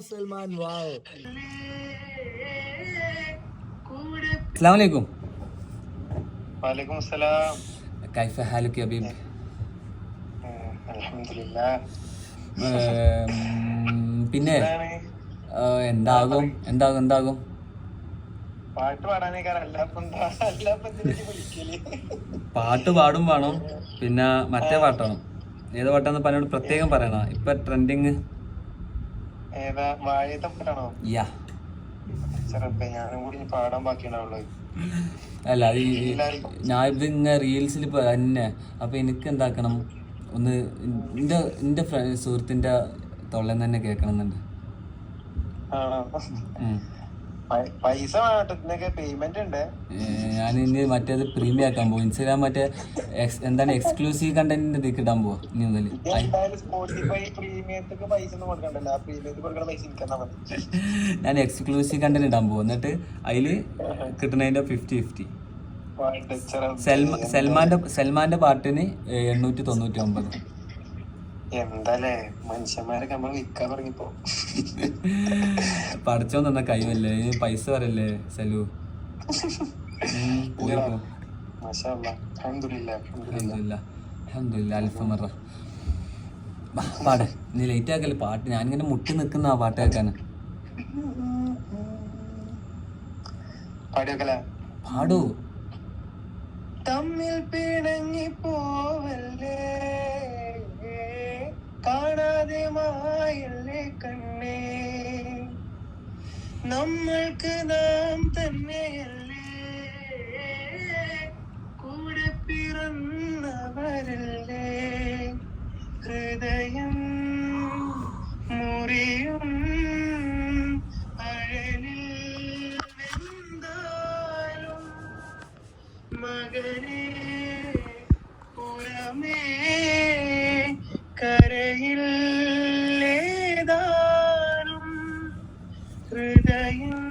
സൽമാൻ വാവ്. अस्सलाम वालेकुम. वालेकुम अस्सलाम. कैफ हालुक या हबीब? അൽഹംദുലില്ലാ. പിന്നെ എന്താകും എന്താകും എന്താകും പാട്ട് പാടാനേക്കാൾ വിളിക്കല്. പാട്ട് പാടും വേണം, പിന്നെ മറ്റേ പാട്ടാണ്. ഏത് പാട്ടാന്ന് പറഞ്ഞോട് പ്രത്യേകം പറയണ. ഇപ്പൊ ട്രെൻഡിങ് ഏതാ? വാഴത്തെ പാട്ടാണോ? യാ. ഞാനും കൂടി പാടാൻ ബാക്കിയുണ്ടാവുള്ളൂ. അല്ല അത് ഞാൻ ഇതിങ്ങനെ റീൽസിൽ തന്നെ. അപ്പൊ എനിക്ക് എന്താക്കണം, ഒന്ന് എന്റെ സുഹൃത്തിന്റെ തൊള്ളൻ തന്നെ കേൾക്കണം എന്നുണ്ട്. പൈസ പേയ്മെന്റ് ഉണ്ട്. ഞാൻ ഇനി മറ്റേത് പ്രീമിയം ആക്കാൻ പോകും. ഇൻസ്റ്റാഗ്രാം മറ്റേ എന്താണ് എക്സ്ക്ലൂസീവ് കണ്ടന്റിന്റെ ഇതിക്ക് ഇടാൻ പോവാ ഇനി മുതൽ. ഞാൻ എക്സ്ക്ലൂസീവ് കണ്ടന്റ് ഇടാൻ പോവാ. എന്നിട്ട് അതില് കിട്ടുന്നതിന്റെ 50-50. സൽമാന്റെ പാട്ടിന് 899. എന്താലേ മനുഷ്യന്മാരൊക്കെ നമ്മൾ വിൽക്കാൻ തുടങ്ങിപ്പോ. പഠിച്ചോ തന്ന കഴിവല്ലേ, പൈസ പറയല്ലേ സലു. പോയിപ്പോ അൽഫമറ പാട്. നീ ലേറ്റ് ആക്കല്ലേ പാട്ട്. ഞാനിങ്ങനെ മുട്ടി നിക്കുന്ന ആ പാട്ട് കേൾക്കാന്. പാടൂ. തമ്മിൽ പിണങ്ങി പോവല്ലേ, കാണാതെ മായല്ലേ കണ്ണേ, നമ്മൾക്ക് നാം തന്നെയല്ലേ, കൂടെ പിറന്നവരല്ലേ, ഹൃദയം മുറിയും അഴലിൽ വെന്താലും മകനെ പുറമേ കരയിൽ ഏതാനും ഹൃദയം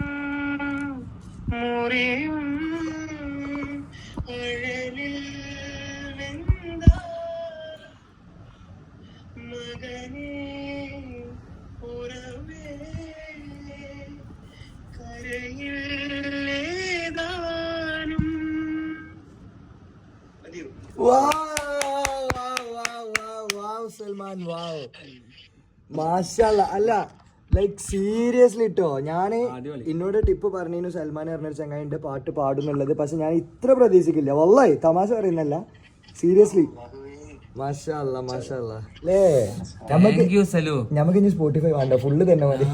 മുറിയും അഴലിൽ വെന്താലും മകനെ പുറമേ കരയിൽ ഏതാനും. സൽമാൻ വാവ്. മാഷാഅല്ലാ. അല്ല ലൈക്ക് സീരിയസ്ലി ട്ടോ, ഞാന് എന്നോട് ടിപ്പ് പറഞ്ഞു സൽമാൻ പറഞ്ഞൊരു ചങ്ങായിന്റെ പാട്ട് പാടുന്നുള്ളത്. പക്ഷെ ഞാൻ ഇത്ര പ്രതീക്ഷിക്കില്ല. വല്ലാഹി തമാശ പറയുന്നല്ല, സീരിയസ്ലി. മാഷാഅല്ലാ മാഷാഅല്ലാ. അല്ലേ നമുക്ക് ഇനി സ്പോട്ടിഫൈ വേണ്ട, ഫുള്ള് തന്നെ മതി.